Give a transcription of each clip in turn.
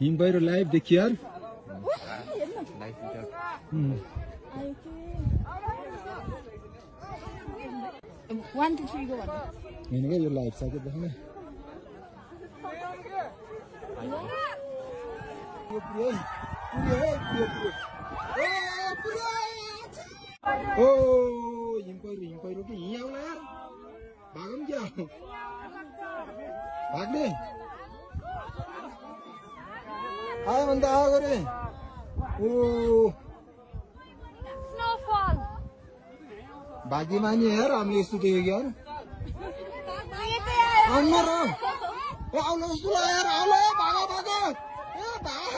हिमबैरो live देखियो यार One to three go on. हैन के यो लाइभ छ के देख्न यो पुरै ओ हिमबैरो के हिँ आउला यार भागम क्या भाग्ने आयो भने त आएको रे ओ Snowfall. भाग्यमानी यार हामीले यस्तो देख्यो यार आउनु र ए आउनु जस्तो लाग्यो यार आउनु भागो भागो ए भाग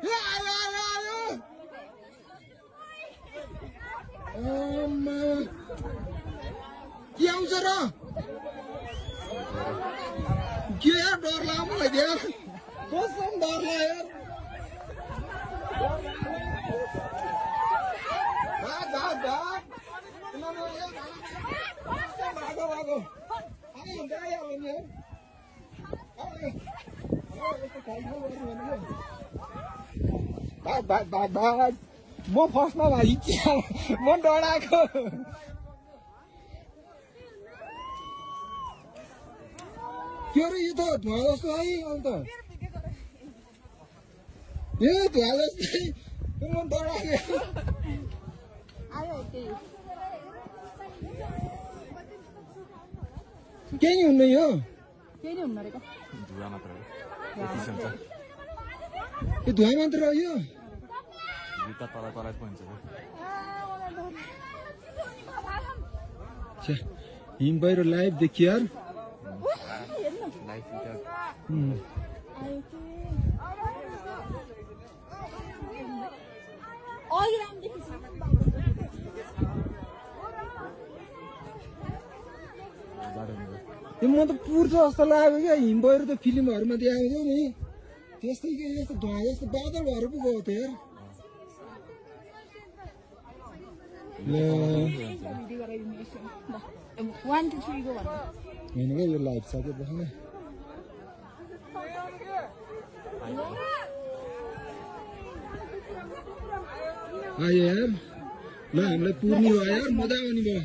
ए आयो आयो आयो के आउँछ र के यार डर लाग्यो मलाई यार कसम डर लाग्यो यार भाग भाग भाग भागो भागो भाग भाग भाग भाग म फर्स्टमा भाइ म डराएको के अरे यो त धुवा जस्तो है अन्त ए धुवा जस्तै म डराएको केही हुन्न यो केही हुन्न रे धुवा मात्र हो यो धुवा मात्र हो यो भित्र तल तल पन्छ हिमबैरो लाइभ देखियो यार म त पुर्छ जस्तो लाग्यो क्या हिमबैरो त फिल्महरूमा देखाउँथ्यो नि त्यस्तै के यस्तो धुवा जस्तो बादल भएर पो गयो त यार One to three go on. हैन के यो लाइभ छ के देख्न आयो यार ल हामीलाई पुर्नी भयो यार मजा आउने भयो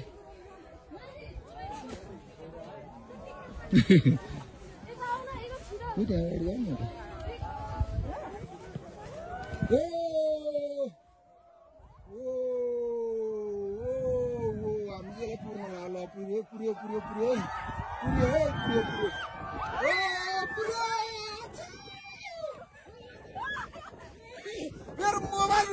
हामी पुर्यो पुर्यो पुर्यो पुर्यो पुर्यो पुर्यो पुर्यो मेरो मोबाइल